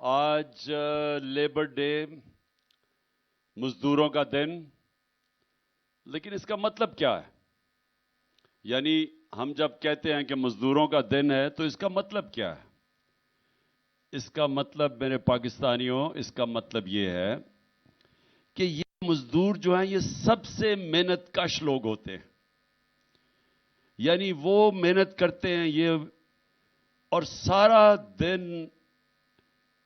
آج labour day, مزدوروں کا دن، لیکن اس کا مطلب کیا ہے؟ یعنی ہم جب کہتے ہیں کہ مزدوروں کا دن ہے تو اس کا مطلب کیا ہے؟ اس کا مطلب میرے پاکستانیوں، اس کا مطلب یہ ہے کہ یہ مزدور جو ہیں یہ سب سے محنت کش لوگ ہوتے ہیں. یعنی وہ محنت کرتے ہیں یہ، اور سارا دن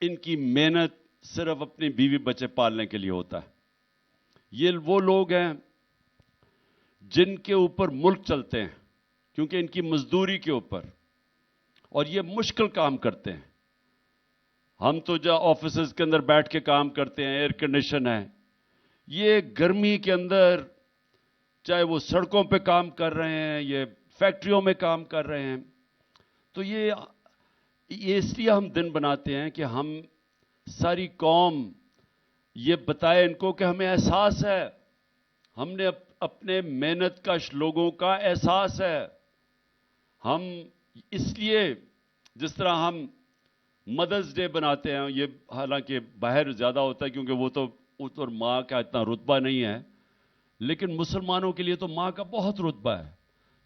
ان کی محنت صرف اپنی بیوی بچے پالنے کے لیے ہوتا ہے. یہ وہ لوگ ہیں جن کے اوپر ملک چلتے ہیں کیونکہ ان کی مزدوری کے اوپر، اور یہ مشکل کام کرتے ہیں. ہم تو جو آفیسز کے اندر بیٹھ کے کام کرتے ہیں، ایئر کنڈیشن ہے، یہ گرمی کے اندر چاہے وہ سڑکوں پہ کام کر رہے ہیں، یہ فیکٹریوں میں کام کر رہے ہیں. تو یہ اس لیے ہم دن بناتے ہیں کہ ہم ساری قوم یہ بتائے ان کو کہ ہمیں احساس ہے، ہم نے اپنے محنت کش لوگوں کا احساس ہے. ہم اس لیے جس طرح ہم مدرس ڈے بناتے ہیں، یہ حالانکہ باہر زیادہ ہوتا ہے کیونکہ وہ تو اور ماں کا اتنا رتبہ نہیں ہے، لیکن مسلمانوں کے لیے تو ماں کا بہت رتبہ ہے.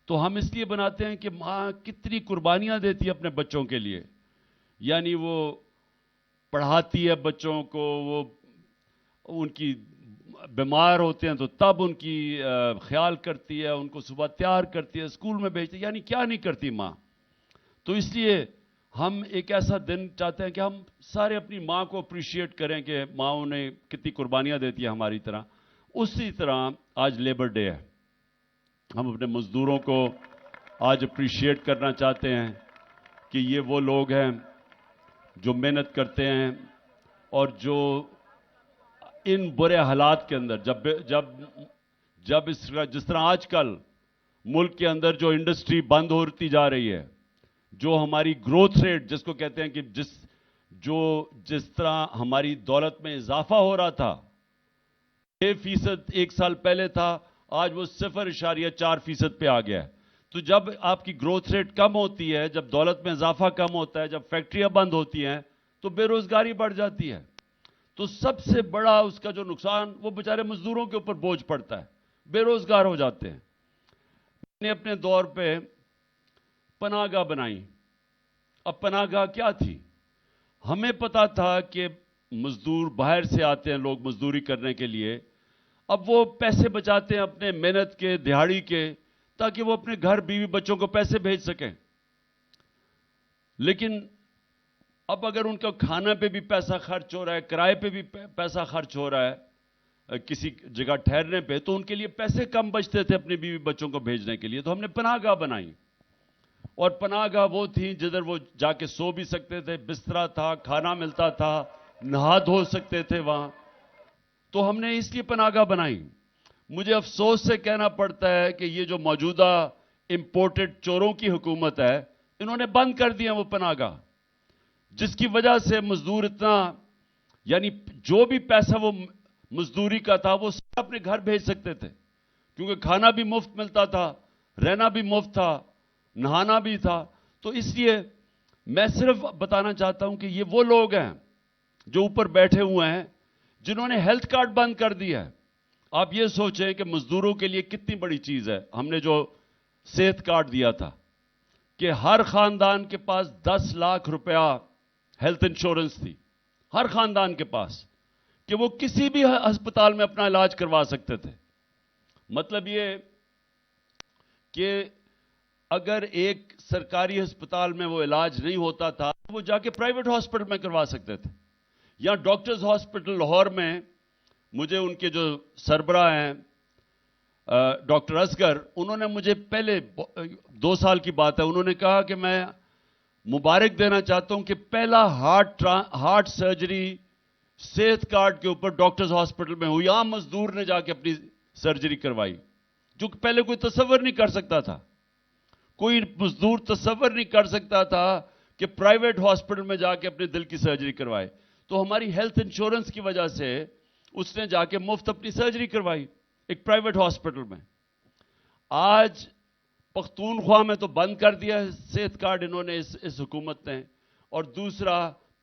تو ہم اس لیے بناتے ہیں کہ ماں کتنی قربانیاں دیتی ہے اپنے بچوں کے لیے. یعنی وہ پڑھاتی ہے بچوں کو، وہ ان کی بیمار ہوتے ہیں تو تب ان کی خیال کرتی ہے، ان کو صبح تیار کرتی ہے، اسکول میں بھیجتی ہے. یعنی کیا نہیں کرتی ماں. تو اس لیے ہم ایک ایسا دن چاہتے ہیں کہ ہم سارے اپنی ماں کو اپریشیٹ کریں کہ ماں انہیں کتنی قربانیاں دیتی ہے ہماری طرح. اسی طرح آج لیبر ڈے ہے. ہم اپنے مزدوروں کو آج اپریشیٹ کرنا چاہتے ہیں کہ یہ وہ لوگ ہیں جو محنت کرتے ہیں، اور جو ان برے حالات کے اندر جب جس طرح آج کل ملک کے اندر جو انڈسٹری بند ہوتی جا رہی ہے، جو ہماری گروتھ ریٹ جس کو کہتے ہیں کہ جس طرح ہماری دولت میں اضافہ ہو رہا تھا، 6% ایک سال پہلے تھا، آج وہ 0.4% پہ آ گیا ہے. تو جب آپ کی گروتھ ریٹ کم ہوتی ہے، جب دولت میں اضافہ کم ہوتا ہے، جب فیکٹریاں بند ہوتی ہیں تو بے روزگاری بڑھ جاتی ہے. تو سب سے بڑا اس کا جو نقصان وہ بیچارے مزدوروں کے اوپر بوجھ پڑتا ہے، بے روزگار ہو جاتے ہیں. میں نے اپنے دور پہ پناہ گاہ بنائی. اب پناہ گاہ کیا تھی؟ ہمیں پتا تھا کہ مزدور باہر سے آتے ہیں لوگ مزدوری کرنے کے لیے، اب وہ پیسے بچاتے ہیں اپنے محنت کے، دہاڑی کے، تاکہ وہ اپنے گھر بیوی بچوں کو پیسے بھیج سکیں. لیکن اب اگر ان کا کھانا پہ بھی پیسہ خرچ ہو رہا ہے، کرائے پہ بھی پیسہ خرچ ہو رہا ہے، کسی جگہ ٹھہرنے پہ، تو ان کے لیے پیسے کم بچتے تھے اپنے بیوی بچوں کو بھیجنے کے لیے. تو ہم نے پناہ گاہ بنائی، اور پناہ گاہ وہ تھی جدھر وہ جا کے سو بھی سکتے تھے، بستر تھا، کھانا ملتا تھا، نہا دھو سکتے تھے وہاں. تو ہم نے اس لیے پناہ گاہ بنائی. مجھے افسوس سے کہنا پڑتا ہے کہ یہ جو موجودہ امپورٹڈ چوروں کی حکومت ہے، انہوں نے بند کر دیا وہ پناہ گاہ، جس کی وجہ سے مزدور اتنا، یعنی جو بھی پیسہ وہ مزدوری کا تھا وہ سب اپنے گھر بھیج سکتے تھے، کیونکہ کھانا بھی مفت ملتا تھا، رہنا بھی مفت تھا، نہانا بھی تھا. تو اس لیے میں صرف بتانا چاہتا ہوں کہ یہ وہ لوگ ہیں جو اوپر بیٹھے ہوئے ہیں جنہوں نے ہیلتھ کارڈ بند کر دیا ہے. آپ یہ سوچیں کہ مزدوروں کے لیے کتنی بڑی چیز ہے ہم نے جو صحت کارڈ دیا تھا، کہ ہر خاندان کے پاس 10 لاکھ روپیہ ہیلتھ انشورنس تھی، ہر خاندان کے پاس، کہ وہ کسی بھی ہسپتال میں اپنا علاج کروا سکتے تھے. مطلب یہ کہ اگر ایک سرکاری ہسپتال میں وہ علاج نہیں ہوتا تھا، وہ جا کے پرائیویٹ ہاسپٹل میں کروا سکتے تھے. یا ڈاکٹرز ہاسپٹل لاہور میں، مجھے ان کے جو سربراہ ہیں ڈاکٹر اصغر، انہوں نے مجھے پہلے 2 سال کی بات ہے، انہوں نے کہا کہ میں مبارک دینا چاہتا ہوں کہ پہلا ہارٹ سرجری صحت کارڈ کے اوپر ڈاکٹرز ہاسپٹل میں ہوئی. عام مزدور نے جا کے اپنی سرجری کروائی، جو کہ پہلے کوئی تصور نہیں کر سکتا تھا. کوئی مزدور تصور نہیں کر سکتا تھا کہ پرائیویٹ ہاسپٹل میں جا کے اپنے دل کی سرجری کروائے. تو ہماری ہیلتھ انشورنس کی وجہ سے اس نے جا کے مفت اپنی سرجری کروائی ایک پرائیویٹ ہاسپٹل میں. آج پختونخوا میں تو بند کر دیا صحت کارڈ انہوں نے، اس حکومت نے. اور دوسرا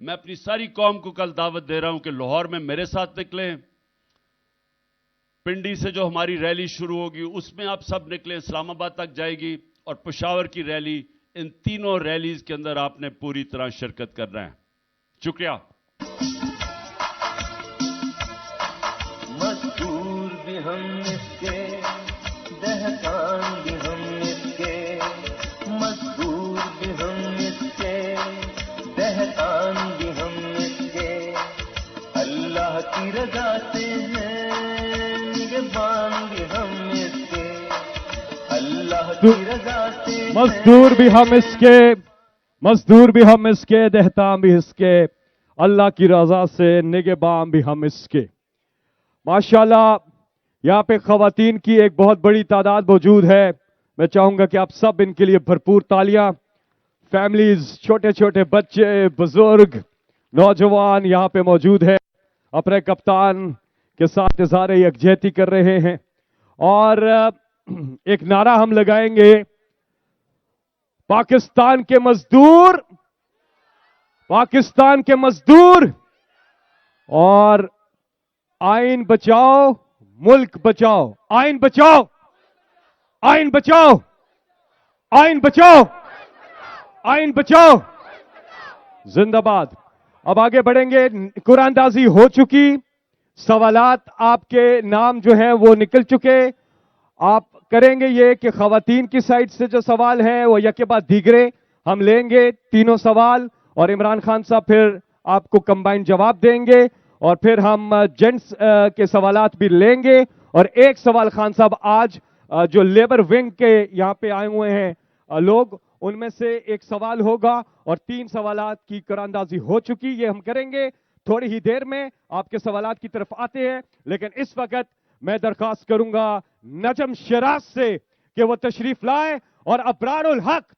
میں اپنی ساری قوم کو کل دعوت دے رہا ہوں کہ لاہور میں میرے ساتھ نکلیں، پنڈی سے جو ہماری ریلی شروع ہوگی اس میں آپ سب نکلیں، اسلام آباد تک جائے گی، اور پشاور کی ریلی، ان تینوں ریلیز کے اندر آپ نے پوری طرح شرکت کرنا ہے. شکریہ. مزدور بھی ہم اس کے، دہقان بھی ہم اس کے، مزدور بھی ہم اس کے، دہقان بھی ہم اس کے، اللہ کی رضا سے ہیں نگہبان بھی ہم اس کے، اللہ کی رضا سے ہیں. مزدور بھی ہم اس کے، مزدور بھی ہم اس کے، دہقان بھی اس کے، اللہ کی رضا سے نگہبان بھی ہم اس کے. ماشاءاللہ یہاں پہ خواتین کی ایک بہت بڑی تعداد موجود ہے. میں چاہوں گا کہ آپ سب ان کے لیے بھرپور تالیاں. فیملیز، چھوٹے چھوٹے بچے، بزرگ، نوجوان یہاں پہ موجود ہے، اپنے کپتان کے ساتھ اظہار یکجہتی کر رہے ہیں. اور ایک نعرہ ہم لگائیں گے، پاکستان کے مزدور، پاکستان کے مزدور، اور آئین بچاؤ ملک بچاؤ. آئین بچاؤ، آئین بچاؤ، آئین بچاؤ، آئین بچاؤ. زندہ باد. اب آگے بڑھیں گے. قرآن اندازی ہو چکی، سوالات آپ کے نام جو ہیں وہ نکل چکے. آپ کریں گے یہ کہ خواتین کی سائٹ سے جو سوال ہیں وہ یک کے بعد دیگرے ہم لیں گے، تینوں سوال، اور عمران خان صاحب پھر آپ کو کمبائن جواب دیں گے، اور پھر ہم جینٹس کے سوالات بھی لیں گے. اور ایک سوال خان صاحب آج جو لیبر ونگ کے یہاں پہ آئے ہوئے ہیں لوگ، ان میں سے ایک سوال ہوگا، اور 3 سوالات کی قرآن اندازی ہو چکی. یہ ہم کریں گے تھوڑی ہی دیر میں. آپ کے سوالات کی طرف آتے ہیں، لیکن اس وقت میں درخواست کروں گا نجم شیراز سے کہ وہ تشریف لائے اور ابرار الحق